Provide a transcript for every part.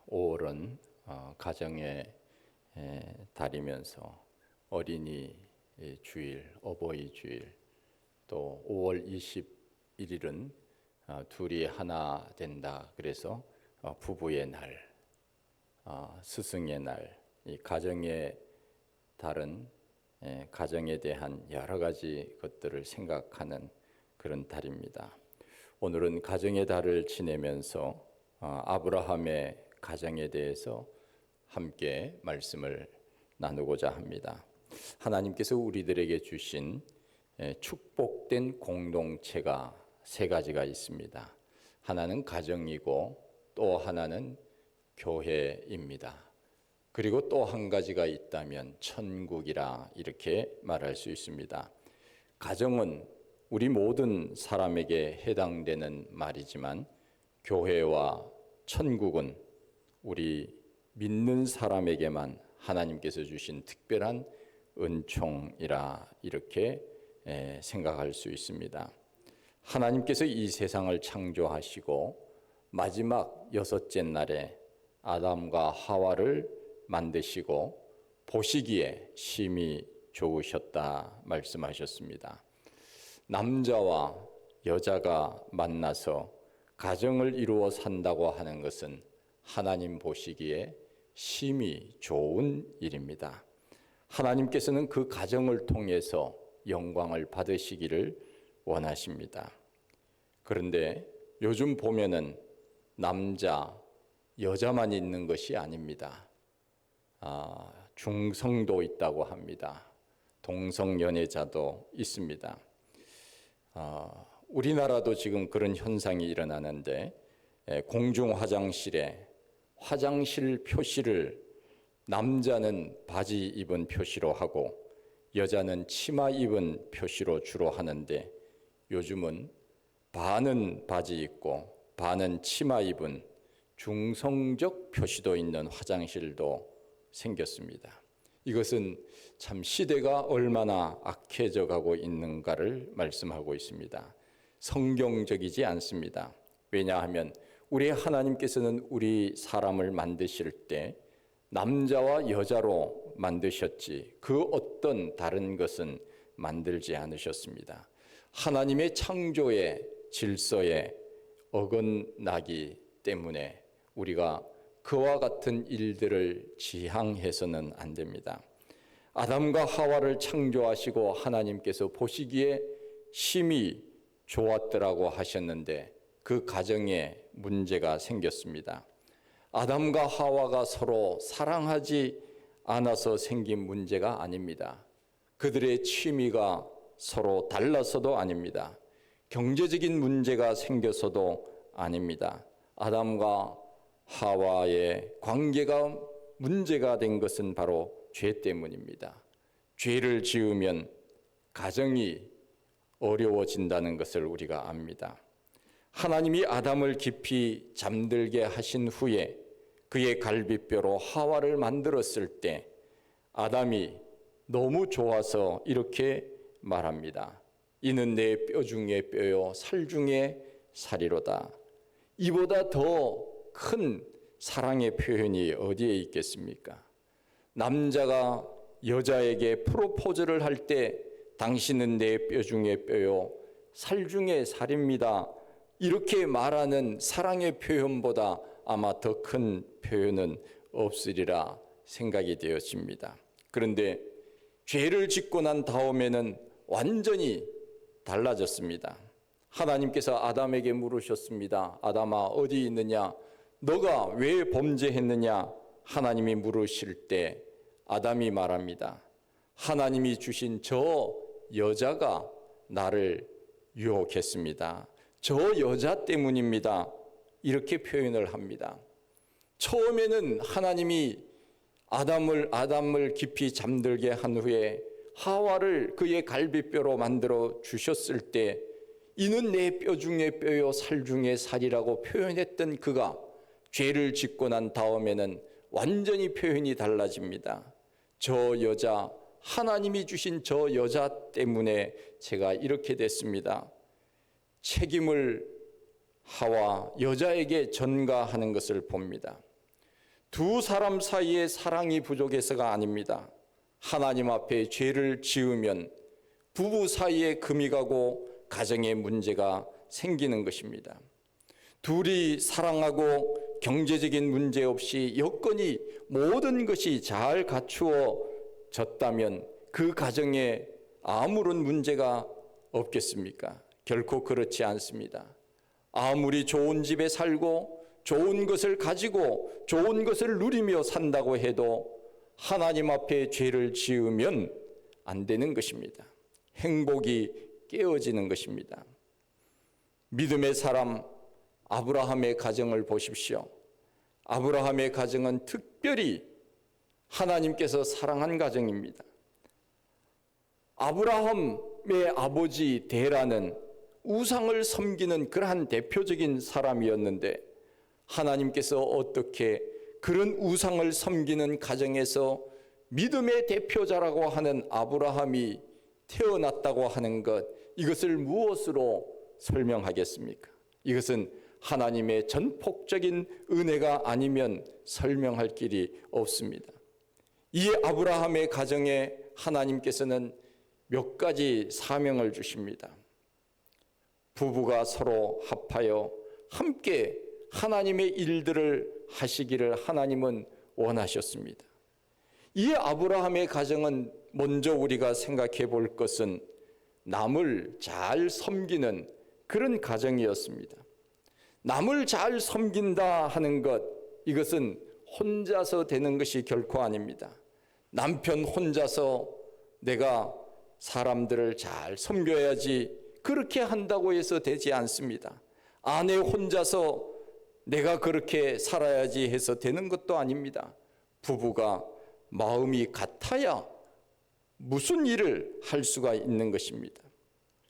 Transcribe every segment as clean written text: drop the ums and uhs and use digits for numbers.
5월은 가정의 달이면서 어린이 주일, 어버이 주일, 또 5월 21일은 둘이 하나 된다. 그래서 부부의 날, 스승의 날, 이 가정의 달은 가정에 대한 여러 가지 것들을 생각하는 그런 달입니다. 오늘은 가정의 달을 지내면서 아브라함의 가정에 대해서 함께 말씀을 나누고자 합니다. 하나님께서 우리들에게 주신 축복된 공동체가 세 가지가 있습니다. 하나는 가정이고 또 하나는 교회입니다. 그리고 또 한 가지가 있다면 천국이라 이렇게 말할 수 있습니다. 가정은 우리 모든 사람에게 해당되는 말이지만 교회와 천국은 우리 믿는 사람에게만 하나님께서 주신 특별한 은총이라 이렇게 생각할 수 있습니다. 하나님께서 이 세상을 창조하시고 마지막 여섯째 날에 아담과 하와를 만드시고 보시기에 심히 좋으셨다 말씀하셨습니다. 남자와 여자가 만나서 가정을 이루어 산다고 하는 것은 하나님 보시기에 심히 좋은 일입니다. 하나님께서는 그 가정을 통해서 영광을 받으시기를 원하십니다. 그런데 요즘 보면은 남자, 여자만 있는 것이 아닙니다. 중성도 있다고 합니다. 동성연애자도 있습니다. 우리나라도 지금 그런 현상이 일어나는데 공중 화장실에 화장실 표시를 남자는 바지 입은 표시로 하고 여자는 치마 입은 표시로 주로 하는데 요즘은 반은 바지 입고 반은 치마 입은 중성적 표시도 있는 화장실도 생겼습니다. 이것은 참 시대가 얼마나 악해져 가고 있는가를 말씀하고 있습니다. 성경적이지 않습니다. 왜냐하면 우리 하나님께서는 우리 사람을 만드실 때 남자와 여자로 만드셨지 그 어떤 다른 것은 만들지 않으셨습니다. 하나님의 창조의 질서에 어긋나기 때문에 우리가 그와 같은 일들을 지향해서는 안 됩니다. 아담과 하와를 창조하시고 하나님께서 보시기에 심히 좋았더라고 하셨는데 그 가정에 문제가 생겼습니다. 아담과 하와가 서로 사랑하지 않아서 생긴 문제가 아닙니다. 그들의 취미가 서로 달라서도 아닙니다. 경제적인 문제가 생겨서도 아닙니다. 아담과 하와의 관계가 문제가 된 것은 바로 죄 때문입니다. 죄를 지으면 가정이 어려워진다는 것을 우리가 압니다. 하나님이 아담을 깊이 잠들게 하신 후에 그의 갈비뼈로 하와를 만들었을 때 아담이 너무 좋아서 이렇게 말합니다. 이는 내 뼈 중에 뼈요 살 중에 살이로다. 이보다 더 큰 사랑의 표현이 어디에 있겠습니까? 남자가 여자에게 프로포즈를 할 때 당신은 내 뼈 중에 뼈요 살 중에 살입니다. 이렇게 말하는 사랑의 표현보다 아마 더 큰 표현은 없으리라 생각이 되어집니다. 그런데 죄를 짓고 난 다음에는 완전히 달라졌습니다. 하나님께서 아담에게 물으셨습니다. 아담아 어디 있느냐? 너가 왜 범죄했느냐? 하나님이 물으실 때 아담이 말합니다. 하나님이 주신 저 여자가 나를 유혹했습니다. 저 여자 때문입니다. 이렇게 표현을 합니다. 처음에는 하나님이 아담을 깊이 잠들게 한 후에 하와를 그의 갈비뼈로 만들어 주셨을 때 이는 내 뼈 중에 뼈요 살 중에 살이라고 표현했던 그가 죄를 짓고 난 다음에는 완전히 표현이 달라집니다. 저 여자, 하나님이 주신 저 여자 때문에 제가 이렇게 됐습니다. 책임을 하와 여자에게 전가하는 것을 봅니다. 두 사람 사이에 사랑이 부족해서가 아닙니다. 하나님 앞에 죄를 지으면 부부 사이에 금이 가고 가정에 문제가 생기는 것입니다. 둘이 사랑하고 경제적인 문제 없이 여건이 모든 것이 잘 갖추어졌다면 그 가정에 아무런 문제가 없겠습니까? 결코 그렇지 않습니다. 아무리 좋은 집에 살고 좋은 것을 가지고 좋은 것을 누리며 산다고 해도 하나님 앞에 죄를 지으면 안 되는 것입니다. 행복이 깨어지는 것입니다. 믿음의 사람 아브라함의 가정을 보십시오. 아브라함의 가정은 특별히 하나님께서 사랑한 가정입니다. 아브라함의 아버지 데라는 우상을 섬기는 그러한 대표적인 사람이었는데 하나님께서 어떻게 그런 우상을 섬기는 가정에서 믿음의 대표자라고 하는 아브라함이 태어났다고 하는 것, 이것을 무엇으로 설명하겠습니까? 이것은 하나님의 전폭적인 은혜가 아니면 설명할 길이 없습니다. 이 아브라함의 가정에 하나님께서는 몇 가지 사명을 주십니다. 부부가 서로 합하여 함께 하나님의 일들을 하시기를 하나님은 원하셨습니다. 이 아브라함의 가정은 먼저 우리가 생각해 볼 것은 남을 잘 섬기는 그런 가정이었습니다. 남을 잘 섬긴다 하는 것, 이것은 혼자서 되는 것이 결코 아닙니다. 남편 혼자서 내가 사람들을 잘 섬겨야지 그렇게 한다고 해서 되지 않습니다. 아내 혼자서 내가 그렇게 살아야지 해서 되는 것도 아닙니다. 부부가 마음이 같아야 무슨 일을 할 수가 있는 것입니다.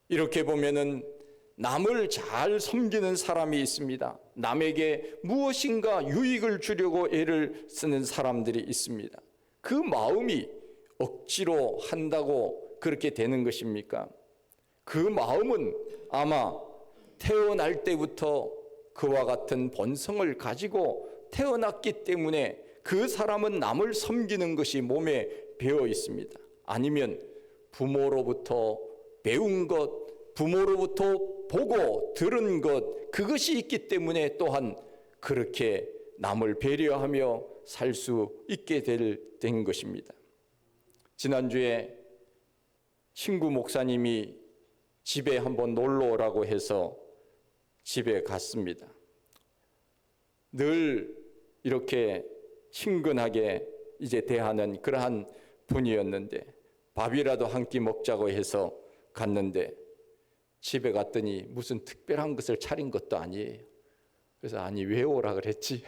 이렇게 보면은 남을 잘 섬기는 사람이 있습니다. 남에게 무엇인가 유익을 주려고 애를 쓰는 사람들이 있습니다. 그 마음이 억지로 한다고 그렇게 되는 것입니까? 그 마음은 아마 태어날 때부터 그와 같은 본성을 가지고 태어났기 때문에 그 사람은 남을 섬기는 것이 몸에 배어 있습니다. 아니면 부모로부터 배운 것, 부모로부터 보고 들은 것, 그것이 있기 때문에 또한 그렇게 남을 배려하며 살 수 있게 된 것입니다. 지난주에 친구 목사님이 집에 한번 놀러 오라고 해서 집에 갔습니다. 늘 이렇게 친근하게 이제 대하는 그러한 분이었는데 밥이라도 한 끼 먹자고 해서 갔는데 집에 갔더니 무슨 특별한 것을 차린 것도 아니에요. 그래서 아니 왜 오라 그랬지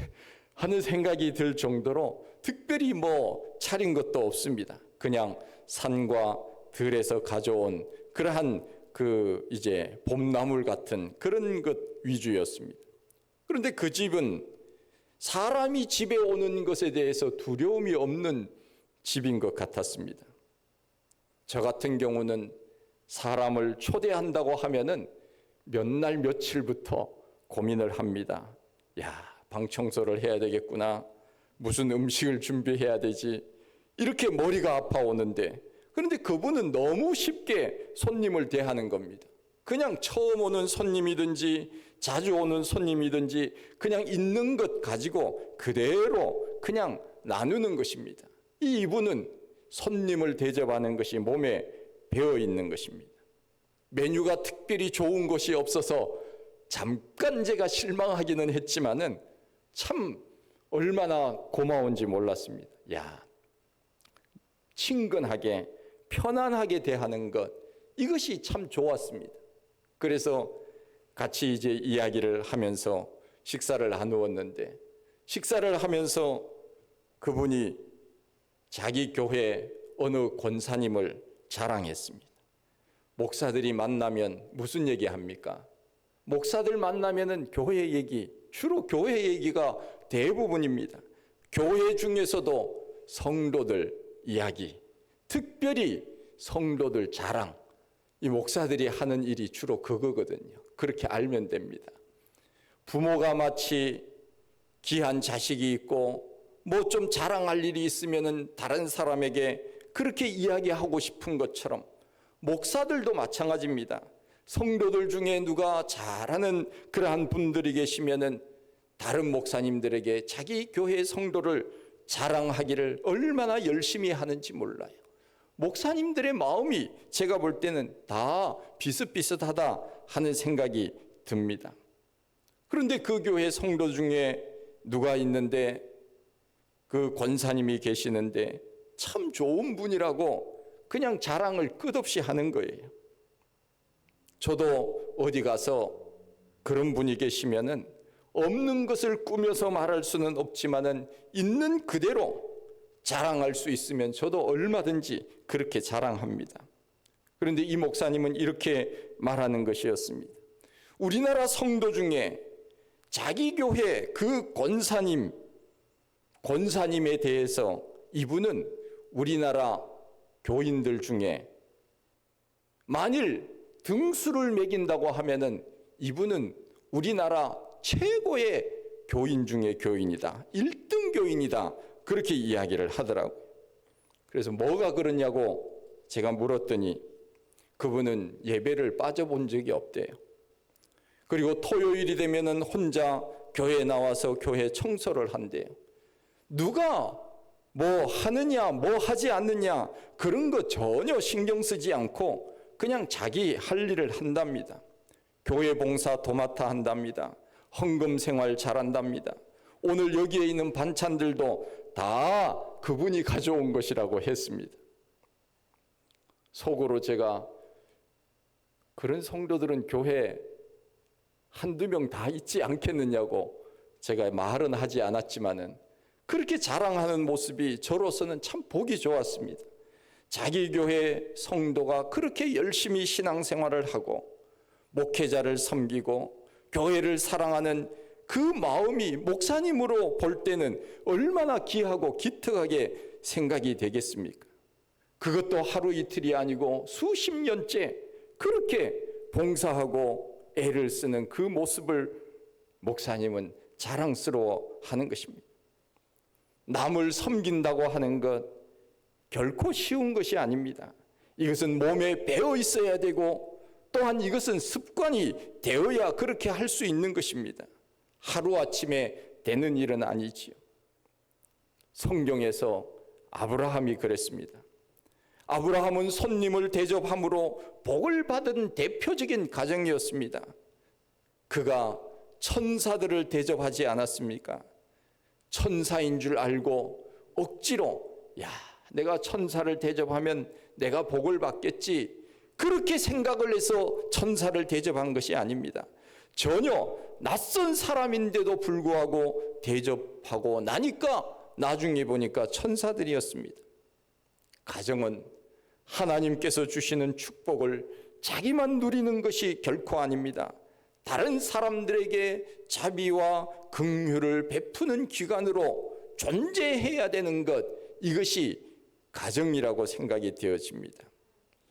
하는 생각이 들 정도로 특별히 뭐 차린 것도 없습니다. 그냥 산과 들에서 가져온 그러한 그 이제 봄나물 같은 그런 것 위주였습니다. 그런데 그 집은 사람이 집에 오는 것에 대해서 두려움이 없는 집인 것 같았습니다. 저 같은 경우는 사람을 초대한다고 하면은 몇 날 며칠부터 고민을 합니다. 야, 방 청소를 해야 되겠구나. 무슨 음식을 준비해야 되지. 이렇게 머리가 아파오는데 그런데 그분은 너무 쉽게 손님을 대하는 겁니다. 그냥 처음 오는 손님이든지 자주 오는 손님이든지 그냥 있는 것 가지고 그대로 그냥 나누는 것입니다. 이분은 손님을 대접하는 것이 몸에 배어 있는 것입니다. 메뉴가 특별히 좋은 것이 없어서 잠깐 제가 실망하기는 했지만은 참 얼마나 고마운지 몰랐습니다. 야, 친근하게 편안하게 대하는 것, 이것이 참 좋았습니다. 그래서 같이 이제 이야기를 하면서 식사를 나누었는데 식사를 하면서 그분이 자기 교회 어느 권사님을 자랑했습니다. 목사들이 만나면 무슨 얘기 합니까? 목사들 만나면은 교회 얘기, 주로 교회 얘기가 대부분입니다. 교회 중에서도 성도들 이야기, 특별히 성도들 자랑, 이 목사들이 하는 일이 주로 그거거든요. 그렇게 알면 됩니다. 부모가 마치 귀한 자식이 있고 뭐 좀 자랑할 일이 있으면은 다른 사람에게 그렇게 이야기하고 싶은 것처럼 목사들도 마찬가지입니다. 성도들 중에 누가 잘하는 그러한 분들이 계시면은 다른 목사님들에게 자기 교회 성도를 자랑하기를 얼마나 열심히 하는지 몰라요. 목사님들의 마음이 제가 볼 때는 다 비슷비슷하다 하는 생각이 듭니다. 그런데 그 교회 성도 중에 누가 있는데 그 권사님이 계시는데 참 좋은 분이라고 그냥 자랑을 끝없이 하는 거예요. 저도 어디 가서 그런 분이 계시면은 없는 것을 꾸며서 말할 수는 없지만은 있는 그대로 자랑할 수 있으면 저도 얼마든지 그렇게 자랑합니다. 그런데 이 목사님은 이렇게 말하는 것이었습니다. 우리나라 성도 중에 자기 교회 그 권사님에 대해서 이분은 우리나라 교인들 중에 만일 등수를 매긴다고 하면은 이분은 우리나라 최고의 교인 중에 교인이다. 1등 교인이다. 그렇게 이야기를 하더라고요. 그래서 뭐가 그러냐고 제가 물었더니 그분은 예배를 빠져본 적이 없대요. 그리고 토요일이 되면은 혼자 교회에 나와서 교회 청소를 한대요. 누가 뭐 하느냐 뭐 하지 않느냐 그런 거 전혀 신경 쓰지 않고 그냥 자기 할 일을 한답니다. 교회 봉사 도맡아 한답니다. 헌금 생활 잘한답니다. 오늘 여기에 있는 반찬들도 다 그분이 가져온 것이라고 했습니다. 속으로 제가 그런 성도들은 교회 한두 명 다 있지 않겠느냐고 제가 말은 하지 않았지만은 그렇게 자랑하는 모습이 저로서는 참 보기 좋았습니다. 자기 교회 성도가 그렇게 열심히 신앙생활을 하고 목회자를 섬기고 교회를 사랑하는 그 마음이 목사님으로 볼 때는 얼마나 귀하고 기특하게 생각이 되겠습니까? 그것도 하루 이틀이 아니고 수십 년째 그렇게 봉사하고 애를 쓰는 그 모습을 목사님은 자랑스러워하는 것입니다. 남을 섬긴다고 하는 것 결코 쉬운 것이 아닙니다. 이것은 몸에 배어 있어야 되고 또한 이것은 습관이 되어야 그렇게 할 수 있는 것입니다. 하루아침에 되는 일은 아니지요. 성경에서 아브라함이 그랬습니다. 아브라함은 손님을 대접함으로 복을 받은 대표적인 가정이었습니다. 그가 천사들을 대접하지 않았습니까? 천사인 줄 알고 억지로 내가 천사를 대접하면 내가 복을 받겠지 그렇게 생각을 해서 천사를 대접한 것이 아닙니다. 전혀 낯선 사람인데도 불구하고 대접하고 나니까 나중에 보니까 천사들이었습니다. 가정은 하나님께서 주시는 축복을 자기만 누리는 것이 결코 아닙니다. 다른 사람들에게 자비와 긍휼을 베푸는 기관으로 존재해야 되는 것, 이것이 가정이라고 생각이 되어집니다.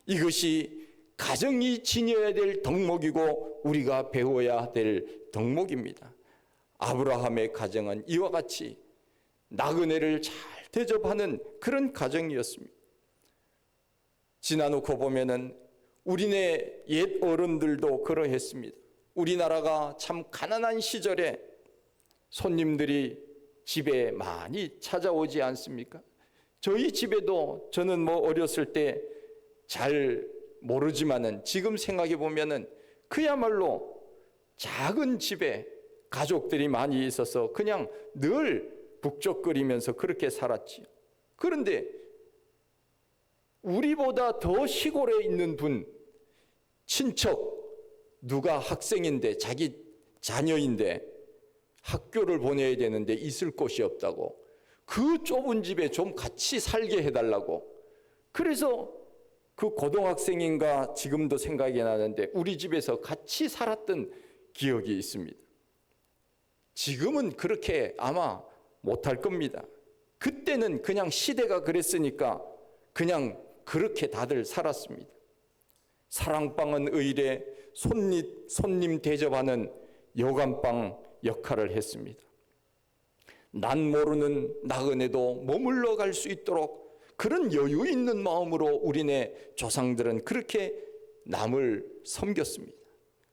이것이 가정이 지녀야 될 덕목이고 우리가 배워야 될 덕목입니다. 아브라함의 가정은 이와 같이 나그네를 잘 대접하는 그런 가정이었습니다. 지나놓고 보면은 우리네 옛 어른들도 그러했습니다. 우리나라가 참 가난한 시절에 손님들이 집에 많이 찾아오지 않습니까? 저희 집에도 저는 뭐 어렸을 때 잘 모르지만은 지금 생각해 보면은 그야말로 작은 집에 가족들이 많이 있어서 그냥 늘 북적거리면서 그렇게 살았지요. 그런데 우리보다 더 시골에 있는 분, 친척, 누가 학생인데 자기 자녀인데 학교를 보내야 되는데 있을 곳이 없다고 그 좁은 집에 좀 같이 살게 해달라고 그래서 그 고등학생인가 지금도 생각이 나는데 우리 집에서 같이 살았던 기억이 있습니다. 지금은 그렇게 아마 못할 겁니다. 그때는 그냥 시대가 그랬으니까 그냥 그렇게 다들 살았습니다. 사랑방은 의례 손님 대접하는 여간방 역할을 했습니다. 난 모르는 나그네도 머물러 갈 수 있도록 그런 여유 있는 마음으로 우리네 조상들은 그렇게 남을 섬겼습니다.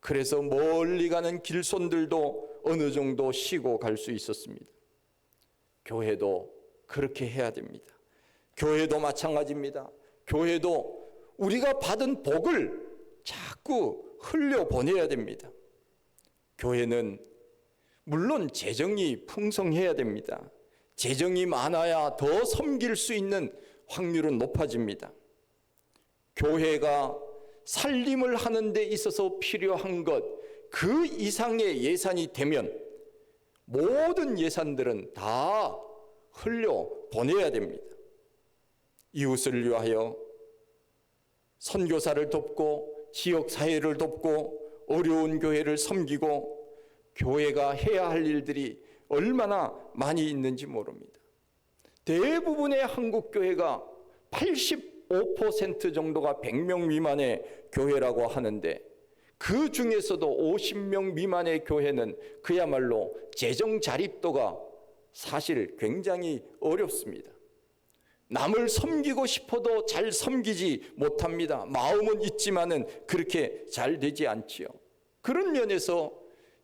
그래서 멀리 가는 길손들도 어느 정도 쉬고 갈 수 있었습니다. 교회도 그렇게 해야 됩니다. 교회도 마찬가지입니다. 교회도 우리가 받은 복을 자꾸 흘려보내야 됩니다. 교회는 물론 재정이 풍성해야 됩니다. 재정이 많아야 더 섬길 수 있는 확률은 높아집니다. 교회가 살림을 하는 데 있어서 필요한 것, 그 이상의 예산이 되면 모든 예산들은 다 흘려보내야 됩니다. 이웃을 위하여 선교사를 돕고 지역사회를 돕고 어려운 교회를 섬기고 교회가 해야 할 일들이 얼마나 많이 있는지 모릅니다. 대부분의 한국 교회가 85% 정도가 100명 미만의 교회라고 하는데 그 중에서도 50명 미만의 교회는 그야말로 재정 자립도가 사실 굉장히 어렵습니다. 남을 섬기고 싶어도 잘 섬기지 못합니다. 마음은 있지만은 그렇게 잘 되지 않지요. 그런 면에서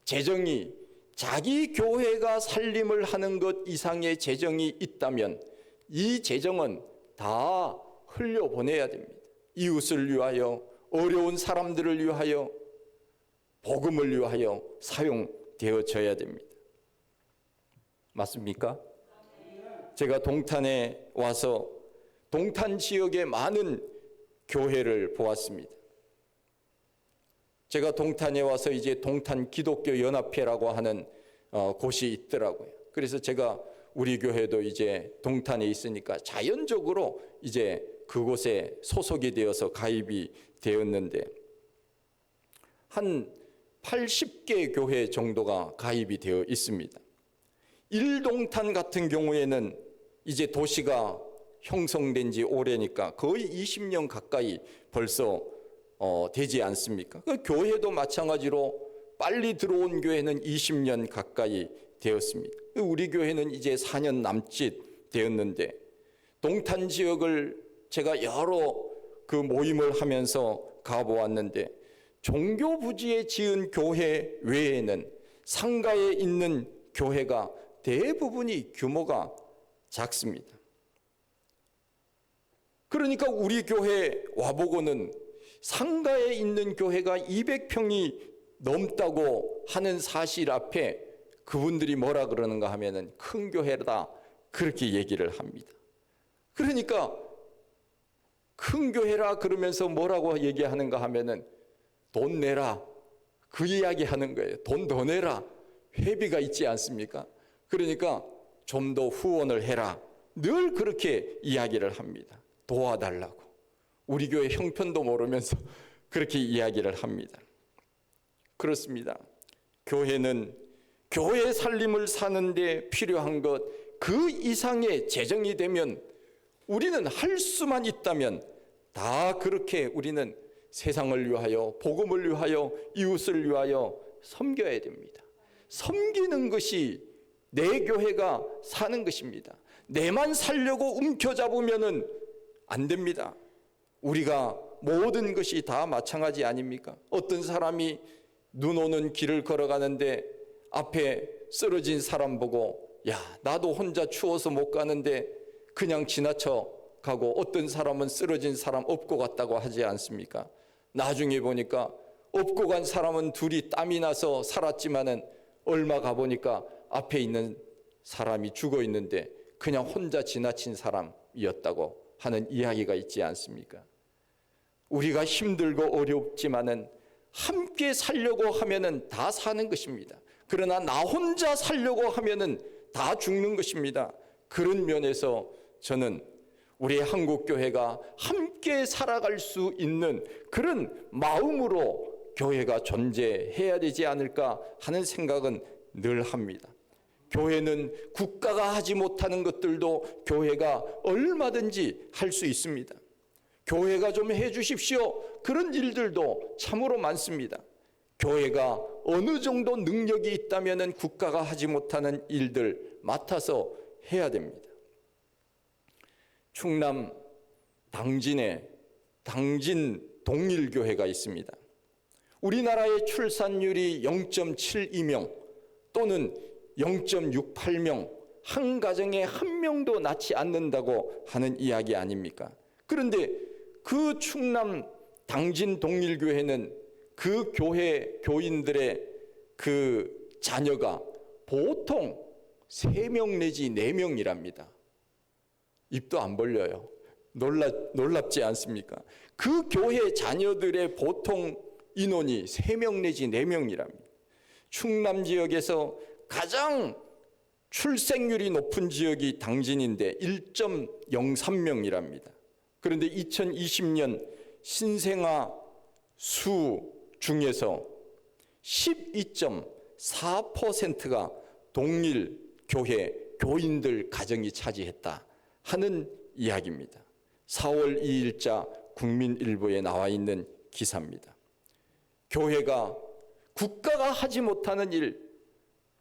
재정이 자기 교회가 살림을 하는 것 이상의 재정이 있다면 이 재정은 다 흘려보내야 됩니다. 이웃을 위하여, 어려운 사람들을 위하여, 복음을 위하여 사용되어져야 됩니다. 맞습니까? 제가 동탄에 와서 동탄 지역의 많은 교회를 보았습니다. 제가 동탄에 와서 이제 동탄 기독교 연합회라고 하는 곳이 있더라고요. 그래서 제가 우리 교회도 이제 동탄에 있으니까 자연적으로 이제 그곳에 소속이 되어서 가입이 되었는데 한 80개 교회 정도가 가입이 되어 있습니다. 일동탄 같은 경우에는 이제 도시가 형성된 지 오래니까 거의 20년 가까이 벌써 되지 않습니까? 그 교회도 마찬가지로 빨리 들어온 교회는 20년 가까이 되었습니다. 우리 교회는 이제 4년 남짓 되었는데 동탄 지역을 제가 여러 그 모임을 하면서 가보았는데 종교 부지에 지은 교회 외에는 상가에 있는 교회가 대부분이 규모가 작습니다. 그러니까 우리 교회 와보고는 상가에 있는 교회가 200평이 넘다고 하는 사실 앞에 그분들이 뭐라 그러는가 하면은 큰 교회다 그렇게 얘기를 합니다. 그러니까 큰 교회라 그러면서 뭐라고 얘기하는가 하면은 돈 내라 그 이야기 하는 거예요. 돈 더 내라 회비가 있지 않습니까? 그러니까 좀 더 후원을 해라 늘 그렇게 이야기를 합니다. 도와달라고 우리 교회 형편도 모르면서 그렇게 이야기를 합니다. 그렇습니다. 교회는 교회 살림을 사는데 필요한 것 그 이상의 재정이 되면 우리는 할 수만 있다면 다 그렇게 우리는 세상을 위하여 복음을 위하여 이웃을 위하여 섬겨야 됩니다. 섬기는 것이 내 교회가 사는 것입니다. 내만 살려고 움켜잡으면은 안 됩니다. 우리가 모든 것이 다 마찬가지 아닙니까? 어떤 사람이 눈 오는 길을 걸어가는데 앞에 쓰러진 사람 보고 야 나도 혼자 추워서 못 가는데 그냥 지나쳐 가고 어떤 사람은 쓰러진 사람 업고 갔다고 하지 않습니까? 나중에 보니까 업고 간 사람은 둘이 땀이 나서 살았지만은 얼마 가보니까 앞에 있는 사람이 죽어 있는데 그냥 혼자 지나친 사람이었다고 하는 이야기가 있지 않습니까? 우리가 힘들고 어렵지만은 함께 살려고 하면은 다 사는 것입니다. 그러나 나 혼자 살려고 하면은 다 죽는 것입니다. 그런 면에서 저는 우리 한국교회가 함께 살아갈 수 있는 그런 마음으로 교회가 존재해야 되지 않을까 하는 생각은 늘 합니다. 교회는 국가가 하지 못하는 것들도 교회가 얼마든지 할 수 있습니다. 교회가 좀 해주십시오. 그런 일들도 참으로 많습니다. 교회가 어느 정도 능력이 있다면 국가가 하지 못하는 일들 맡아서 해야 됩니다. 충남 당진에 당진 동일교회가 있습니다. 우리나라의 출산율이 0.72명 또는 0.68명, 한 가정에 한 명도 낳지 않는다고 하는 이야기 아닙니까? 그런데 그 충남 당진 동일교회는 그 교회 교인들의 그 자녀가 보통 3명 내지 4명이랍니다. 입도 안 벌려요. 놀랍지 않습니까? 그 교회 자녀들의 보통 인원이 3명 내지 4명이랍니다. 충남 지역에서 가장 출생률이 높은 지역이 당진인데 1.03명이랍니다. 그런데 2020년 신생아 수 중에서 12.4%가 동일 교회 교인들 가정이 차지했다 하는 이야기입니다. 4월 2일자 국민일보에 나와 있는 기사입니다. 교회가 국가가 하지 못하는 일,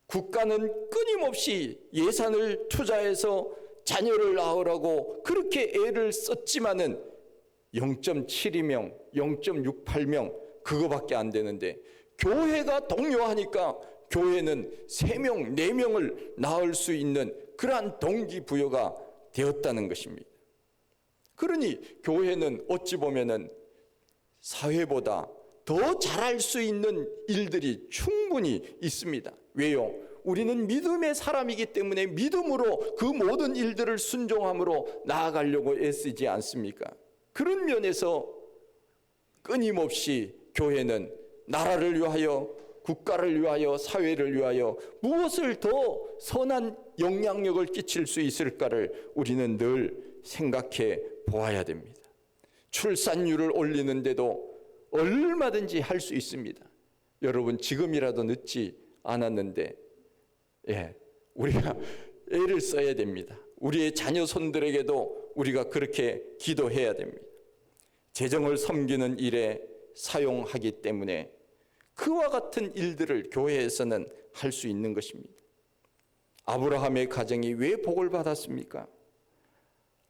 국가는 끊임없이 예산을 투자해서 자녀를 낳으라고 그렇게 애를 썼지만은 0.72명, 0.68명 그거밖에 안 되는데 교회가 독려하니까 교회는 3명, 4명을 낳을 수 있는 그러한 동기부여가 되었다는 것입니다. 그러니 교회는 어찌 보면은 사회보다 더 잘할 수 있는 일들이 충분히 있습니다. 왜요? 우리는 믿음의 사람이기 때문에 믿음으로 그 모든 일들을 순종함으로 나아가려고 애쓰지 않습니까? 그런 면에서 끊임없이 교회는 나라를 위하여, 국가를 위하여, 사회를 위하여 무엇을 더 선한 영향력을 끼칠 수 있을까를 우리는 늘 생각해 보아야 됩니다. 출산율을 올리는데도 얼마든지 할 수 있습니다. 여러분 지금이라도 늦지 않았는데 우리가 애를 써야 됩니다. 우리의 자녀 손들에게도 우리가 그렇게 기도해야 됩니다. 재정을 섬기는 일에 사용하기 때문에 그와 같은 일들을 교회에서는 할 수 있는 것입니다. 아브라함의 가정이 왜 복을 받았습니까?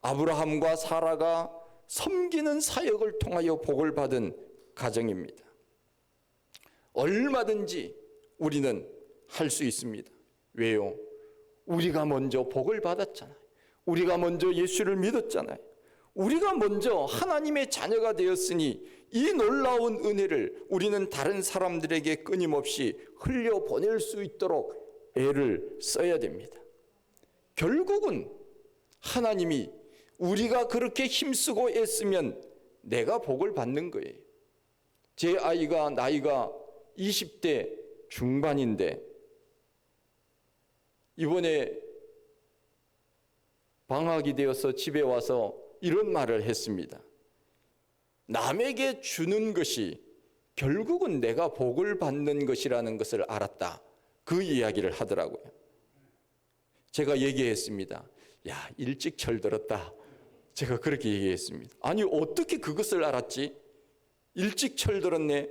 아브라함과 사라가 섬기는 사역을 통하여 복을 받은 가정입니다. 얼마든지 우리는 할 수 있습니다. 왜요? 우리가 먼저 복을 받았잖아요. 우리가 먼저 예수를 믿었잖아요. 우리가 먼저 하나님의 자녀가 되었으니 이 놀라운 은혜를 우리는 다른 사람들에게 끊임없이 흘려보낼 수 있도록 애를 써야 됩니다. 결국은 하나님이 우리가 그렇게 힘쓰고 애쓰면 내가 복을 받는 거예요. 제 아이가 나이가 20대 중반인데 이번에 방학이 되어서 집에 와서 이런 말을 했습니다. 남에게 주는 것이 결국은 내가 복을 받는 것이라는 것을 알았다. 그 이야기를 하더라고요. 제가 얘기했습니다. 야, 일찍 철들었다. 제가 그렇게 얘기했습니다. 아니, 어떻게 그것을 알았지? 일찍 철들었네.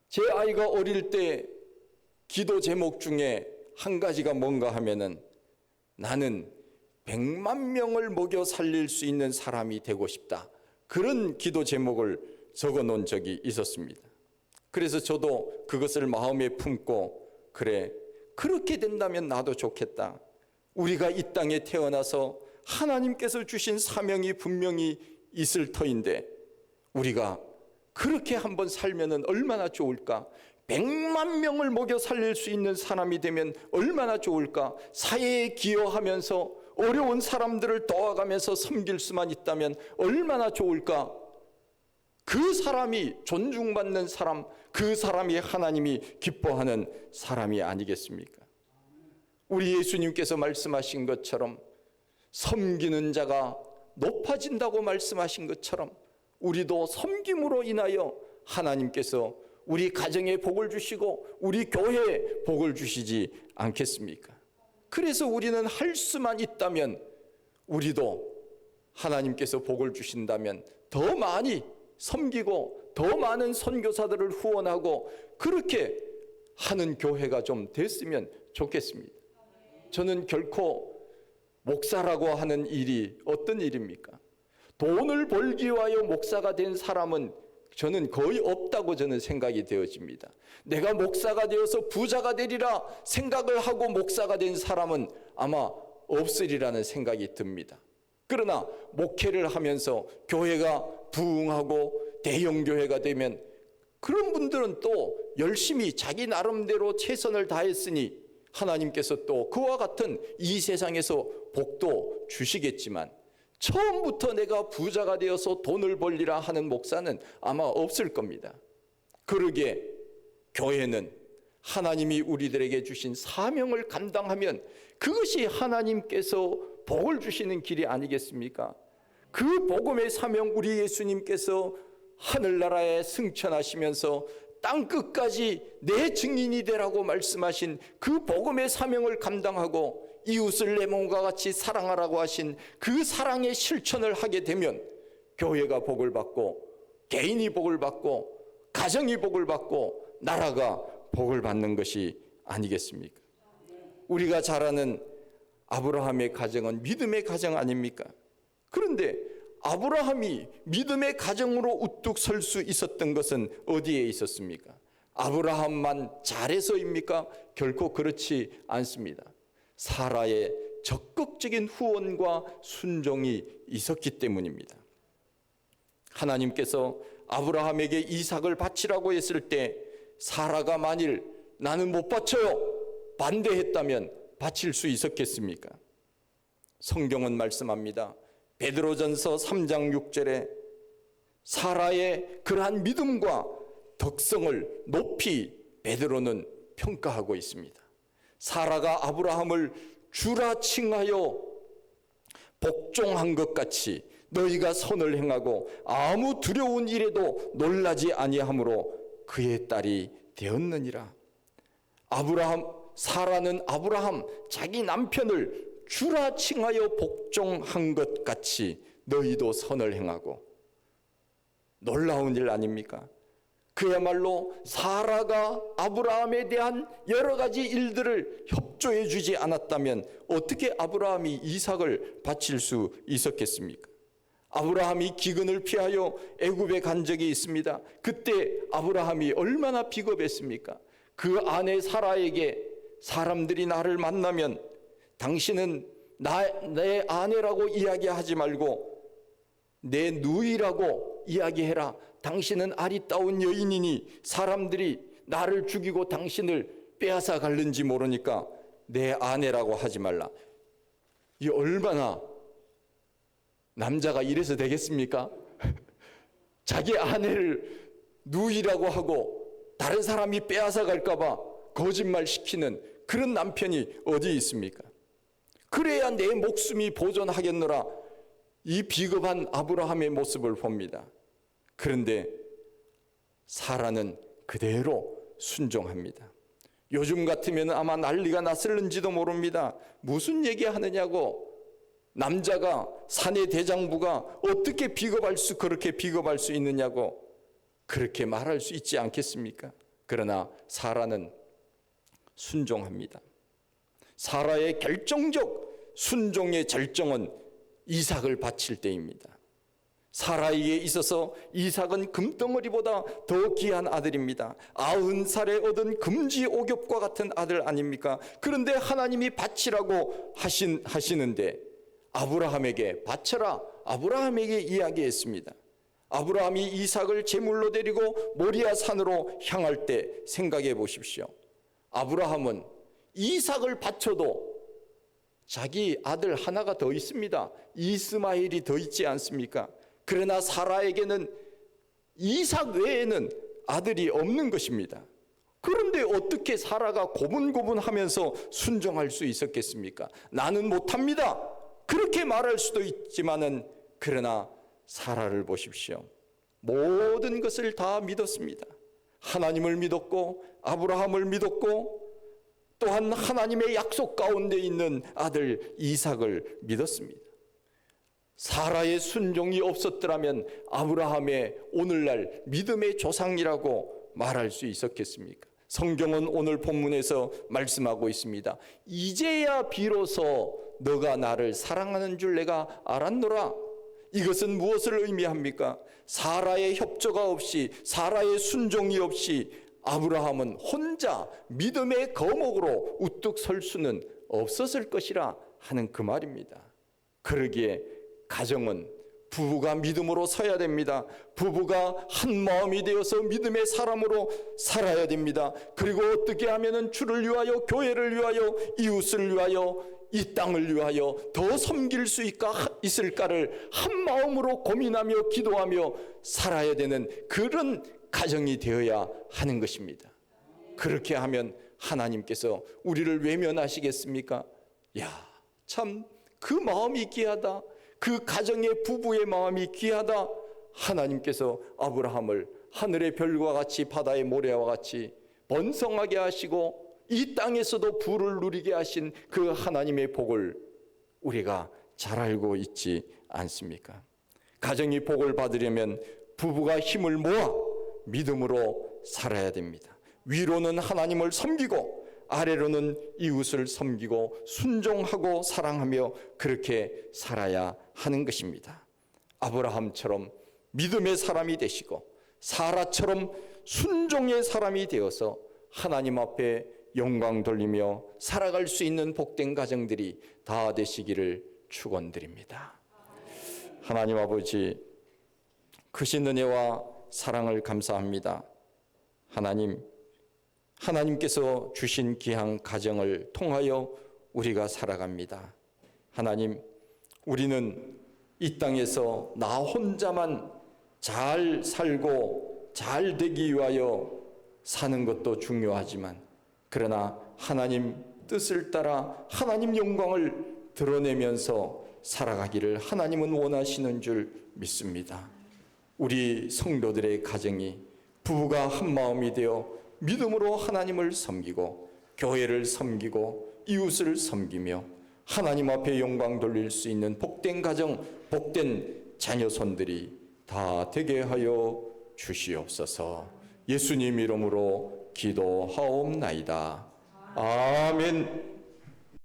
제 아이가 어릴 때 기도 제목 중에 한 가지가 뭔가 하면은 나는 100만 명을 먹여 살릴 수 있는 사람이 되고 싶다. 그런 기도 제목을 적어 놓은 적이 있었습니다. 그래서 저도 그것을 마음에 품고 그래, 그렇게 된다면 나도 좋겠다. 우리가 이 땅에 태어나서 하나님께서 주신 사명이 분명히 있을 터인데 우리가 그렇게 한번 살면은 얼마나 좋을까? 100만 명을 먹여 살릴 수 있는 사람이 되면 얼마나 좋을까? 사회에 기여하면서 어려운 사람들을 도와가면서 섬길 수만 있다면 얼마나 좋을까? 그 사람이 존중받는 사람, 그 사람이 하나님이 기뻐하는 사람이 아니겠습니까? 우리 예수님께서 말씀하신 것처럼 섬기는 자가 높아진다고 말씀하신 것처럼 우리도 섬김으로 인하여 하나님께서 우리 가정에 복을 주시고 우리 교회에 복을 주시지 않겠습니까? 그래서 우리는 할 수만 있다면 우리도 하나님께서 복을 주신다면 더 많이 섬기고 더 많은 선교사들을 후원하고 그렇게 하는 교회가 좀 됐으면 좋겠습니다. 저는 결코 목사라고 하는 일이 어떤 일입니까? 돈을 벌기 위하여 목사가 된 사람은 저는 거의 없다고 저는 생각이 되어집니다. 내가 목사가 되어서 부자가 되리라 생각을 하고 목사가 된 사람은 아마 없으리라는 생각이 듭니다. 그러나 목회를 하면서 교회가 부흥하고 대형 교회가 되면 그런 분들은 또 열심히 자기 나름대로 최선을 다했으니 하나님께서 또 그와 같은 이 세상에서 복도 주시겠지만 처음부터 내가 부자가 되어서 돈을 벌리라 하는 목사는 아마 없을 겁니다. 그러기에 교회는 하나님이 우리들에게 주신 사명을 감당하면 그것이 하나님께서 복을 주시는 길이 아니겠습니까? 그 복음의 사명 우리 예수님께서 하늘나라에 승천하시면서 땅끝까지 내 증인이 되라고 말씀하신 그 복음의 사명을 감당하고 이웃을 내 몸과 같이 사랑하라고 하신 그 사랑의 실천을 하게 되면 교회가 복을 받고 개인이 복을 받고 가정이 복을 받고 나라가 복을 받는 것이 아니겠습니까? 우리가 잘 아는 아브라함의 가정은 믿음의 가정 아닙니까? 그런데 아브라함이 믿음의 가정으로 우뚝 설 수 있었던 것은 어디에 있었습니까? 아브라함만 잘해서입니까? 결코 그렇지 않습니다. 사라의 적극적인 후원과 순종이 있었기 때문입니다. 하나님께서 아브라함에게 이삭을 바치라고 했을 때 사라가 만일 나는 못 바쳐요 반대했다면 바칠 수 있었겠습니까? 성경은 말씀합니다. 베드로전서 3장 6절에 사라의 그러한 믿음과 덕성을 높이 베드로는 평가하고 있습니다. 사라가 아브라함을 주라 칭하여 복종한 것 같이 너희가 선을 행하고 아무 두려운 일에도 놀라지 아니하므로 그의 딸이 되었느니라. 사라는 아브라함 자기 남편을 주라 칭하여 복종한 것 같이 너희도 선을 행하고 놀라운 일 아닙니까? 그야말로 사라가 아브라함에 대한 여러 가지 일들을 협조해 주지 않았다면 어떻게 아브라함이 이삭을 바칠 수 있었겠습니까? 아브라함이 기근을 피하여 애굽에 간 적이 있습니다. 그때 아브라함이 얼마나 비겁했습니까? 그 아내 사라에게 사람들이 나를 만나면 당신은 내 아내라고 이야기하지 말고 내 누이라고 이야기해라. 당신은 아리따운 여인이니 사람들이 나를 죽이고 당신을 빼앗아 갈는지 모르니까 내 아내라고 하지 말라. 이 얼마나 남자가 이래서 되겠습니까? 자기 아내를 누이라고 하고 다른 사람이 빼앗아 갈까봐 거짓말 시키는 그런 남편이 어디 있습니까? 그래야 내 목숨이 보존하겠노라. 이 비겁한 아브라함의 모습을 봅니다. 그런데 사라는 그대로 순종합니다. 요즘 같으면 아마 난리가 났을는지도 모릅니다. 무슨 얘기하느냐고. 남자가 사내 대장부가 어떻게 그렇게 비겁할 수 있느냐고 그렇게 말할 수 있지 않겠습니까? 그러나 사라는 순종합니다. 사라의 결정적 순종의 절정은 이삭을 바칠 때입니다. 사라에게 있어서 이삭은 금덩어리보다 더 귀한 아들입니다. 90살에 얻은 금지 오겹과 같은 아들 아닙니까? 그런데 하나님이 바치라고 하시는데 아브라함에게 바쳐라. 아브라함에게 이야기했습니다. 아브라함이 이삭을 제물로 데리고 모리아 산으로 향할 때 생각해 보십시오. 아브라함은 이삭을 바쳐도 자기 아들 하나가 더 있습니다. 이스마엘이 더 있지 않습니까? 그러나 사라에게는 이삭 외에는 아들이 없는 것입니다. 그런데 어떻게 사라가 고분고분하면서 순종할 수 있었겠습니까? 나는 못합니다. 그렇게 말할 수도 있지만은 그러나 사라를 보십시오. 모든 것을 다 믿었습니다. 하나님을 믿었고 아브라함을 믿었고 또한 하나님의 약속 가운데 있는 아들 이삭을 믿었습니다. 사라의 순종이 없었더라면 아브라함의 오늘날 믿음의 조상이라고 말할 수 있었겠습니까? 성경은 오늘 본문에서 말씀하고 있습니다. 이제야 비로소 너가 나를 사랑하는 줄 내가 알았노라. 이것은 무엇을 의미합니까? 사라의 협조가 없이, 사라의 순종이 없이 아브라함은 혼자 믿음의 거목으로 우뚝 설 수는 없었을 것이라 하는 그 말입니다. 그러기에 가정은 부부가 믿음으로 서야 됩니다. 부부가 한 마음이 되어서 믿음의 사람으로 살아야 됩니다. 그리고 어떻게 하면 주를 위하여, 교회를 위하여, 이웃을 위하여, 이 땅을 위하여 더 섬길 수 있을까를 한 마음으로 고민하며 기도하며 살아야 되는 그런 가정이 되어야 하는 것입니다. 그렇게 하면 하나님께서 우리를 외면하시겠습니까? 참 그 마음이 귀하다. 그 가정의 부부의 마음이 귀하다. 하나님께서 아브라함을 하늘의 별과 같이 바다의 모래와 같이 번성하게 하시고 이 땅에서도 부를 누리게 하신 그 하나님의 복을 우리가 잘 알고 있지 않습니까? 가정이 복을 받으려면 부부가 힘을 모아 믿음으로 살아야 됩니다. 위로는 하나님을 섬기고 아래로는 이웃을 섬기고 순종하고 사랑하며 그렇게 살아야 하는 것입니다. 아브라함처럼 믿음의 사람이 되시고 사라처럼 순종의 사람이 되어서 하나님 앞에 영광 돌리며 살아갈 수 있는 복된 가정들이 다 되시기를 축원드립니다. 하나님 아버지, 크신 은혜와 사랑을 감사합니다. 하나님께서 주신 귀한 가정을 통하여 우리가 살아갑니다. 하나님, 우리는 이 땅에서 나 혼자만 잘 살고 잘 되기 위하여 사는 것도 중요하지만, 그러나 하나님 뜻을 따라 하나님 영광을 드러내면서 살아가기를 하나님은 원하시는 줄 믿습니다. 우리 성도들의 가정이 부부가 한 마음이 되어 믿음으로 하나님을 섬기고 교회를 섬기고 이웃을 섬기며 하나님 앞에 영광 돌릴 수 있는 복된 가정, 복된 자녀손들이 다 되게 하여 주시옵소서. 예수님 이름으로 기도하옵나이다. 아멘.